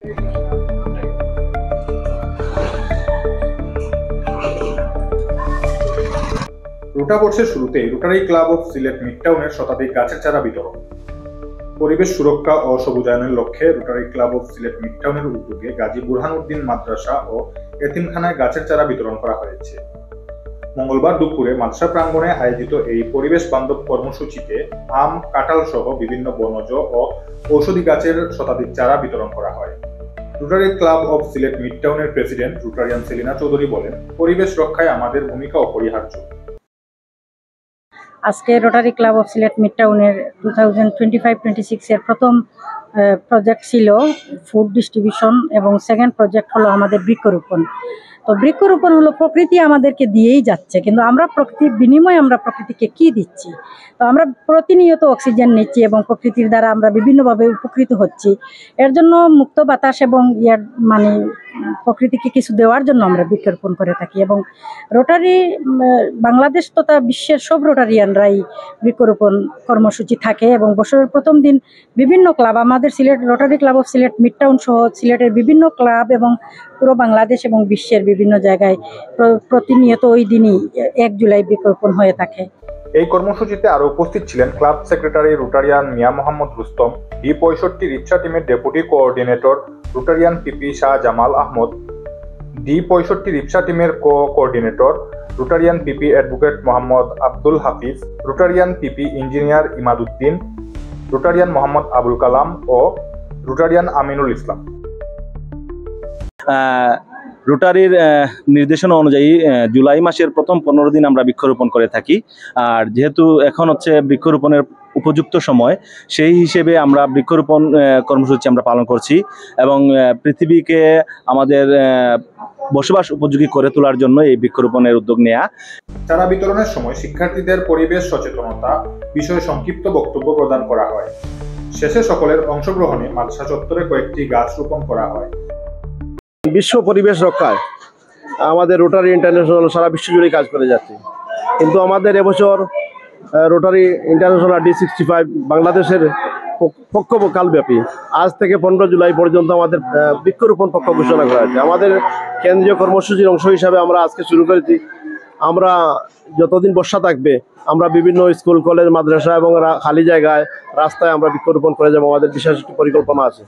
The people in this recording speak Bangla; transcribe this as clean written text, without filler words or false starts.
রোটা কোর্সের শুরুতেই রোটারি ক্লাব অফ সিলেট মিডটাউনের শতাধিক গাছের চারা বিতরণ। পরিবেশ সুরক্ষা ও সবুজায়নের লক্ষ্যে রোটারি ক্লাব অফ সিলেট মিডটাউনের উদ্যোগে গাজী বুরহানুদ্দিন মাদ্রাসা ও এতিমখানায় গাছের চারা বিতরণ করা হয়েছে। মঙ্গলবার দুপুরে মাদ্রাসা প্রাঙ্গণে আয়োজিত এই পরিবেশ বান্ধব কর্মসূচিতে আম, কাঁঠাল সহ বিভিন্ন বনজ ও ঔষধি গাছের শতাধিক চারা বিতরণ করা হয়। রোটারি ক্লাব অফ সিলেট মিডটাউনের প্রেসিডেন্ট রোটারিয়ান সেলিনা চৌধুরী বলেন, পরিবেশ রক্ষায় আমাদের ভূমিকা অপরিহার্য। আজকে রোটারি ক্লাব অফ সিলেট মিডটাউনের 2025-26 এর প্রথম প্রজেক্ট ছিল ফুড ডিস্ট্রিবিউশন এবং সেকেন্ড প্রজেক্ট হলো আমাদের বৃক্ষরোপণ। তো বৃক্ষরোপণ হলো প্রকৃতি আমাদেরকে দিয়েই যাচ্ছে, কিন্তু আমরা প্রকৃতির বিনিময়ে আমরা প্রকৃতিকে কি দিচ্ছি? তো আমরা প্রতিনিয়ত অক্সিজেন নিচ্ছি এবং প্রকৃতির দ্বারা আমরা বিভিন্নভাবে উপকৃত হচ্ছি। এর জন্য মুক্ত বাতাস এবং মানে প্রকৃতিকে কিছু দেওয়ার জন্য আমরা বৃক্ষরোপণ করে থাকি এবং রোটারি বাংলাদেশ তথা বিশ্বের সব রোটারিয়ানরাই বৃক্ষরোপণ কর্মসূচি থাকে এবং বছরের প্রথম দিন বিভিন্ন ক্লাব, আমাদের Sylhet rotary Club of Sylhet Midtown সহ সিলেটের বিভিন্ন ক্লাব এবং পুরো বাংলাদেশ এবং বিশ্বের বিভিন্ন জায়গায় প্রতিনিয়ত ওই দিনই 1 জুলাই বৃক্ষরোপণ হয়ে থাকে। এই কর্মসূচিতে আরো উপস্থিত ছিলেন club secretary rotarian Mia Mohammad Rustam, D65 রিক্সা টিমের deputy coordinator rotarian PP Shah Jamal Ahmed, D65 রিক্সা টিমের coordinator rotarian PP advocate Mohammad Abdul Hafiz, rotarian PP engineer Imaduddin, rotarian Mohammad Abul Kalam ও রোটারিয়ান আমিনুল ইসলাম। রোটারির নির্দেশনা অনুযায়ী জুলাই মাসের প্রথম 15 দিন আমরা বৃক্ষরোপণ করে থাকি। আর যেহেতু এখন হচ্ছে বৃক্ষরোপণের উপযুক্ত সময়, সেই হিসেবে আমরা বৃক্ষরোপণ কর্মসূচি আমরা পালন করছি এবং পৃথিবীকে আমাদের বসবাস উপযোগী করে তোলার জন্য এই বৃক্ষরোপণের উদ্যোগ নেওয়া। চারা বিতরণের সময় শিক্ষার্থীদের পরিবেশ সচেতনতা বিষয়ে সংক্ষিপ্ত বক্তব্য প্রদান করা হয়। শেষে সকলের অংশগ্রহণে মাদ্রাসা চত্বরে কয়েকটি গাছ রোপণ করা হয়। বিশ্ব পরিবেশ রক্ষায় আমাদের রোটারি ইন্টারন্যাশনাল সারা বিশ্ব জুড়ে কাজ করে যাচ্ছে, কিন্তু আমাদের এবছর রোটারি ইন্টারন্যাশনাল D65 বাংলাদেশের কালব্যাপী আজ থেকে 15 জুলাই পর্যন্ত আমাদের বৃক্ষরোপণ পক্ষ ঘোষণা করা হয়েছে। আমাদের কেন্দ্রীয় কর্মসূচির অংশ হিসাবে আমরা আজকে শুরু করেছি। আমরা যতদিন বর্ষা থাকবে আমরা বিভিন্ন স্কুল, কলেজ, মাদ্রাসা এবং খালি জায়গায়, রাস্তায় আমরা বৃক্ষরোপণ করে যাবো। আমাদের বিশেষ পরিকল্পনা আছে।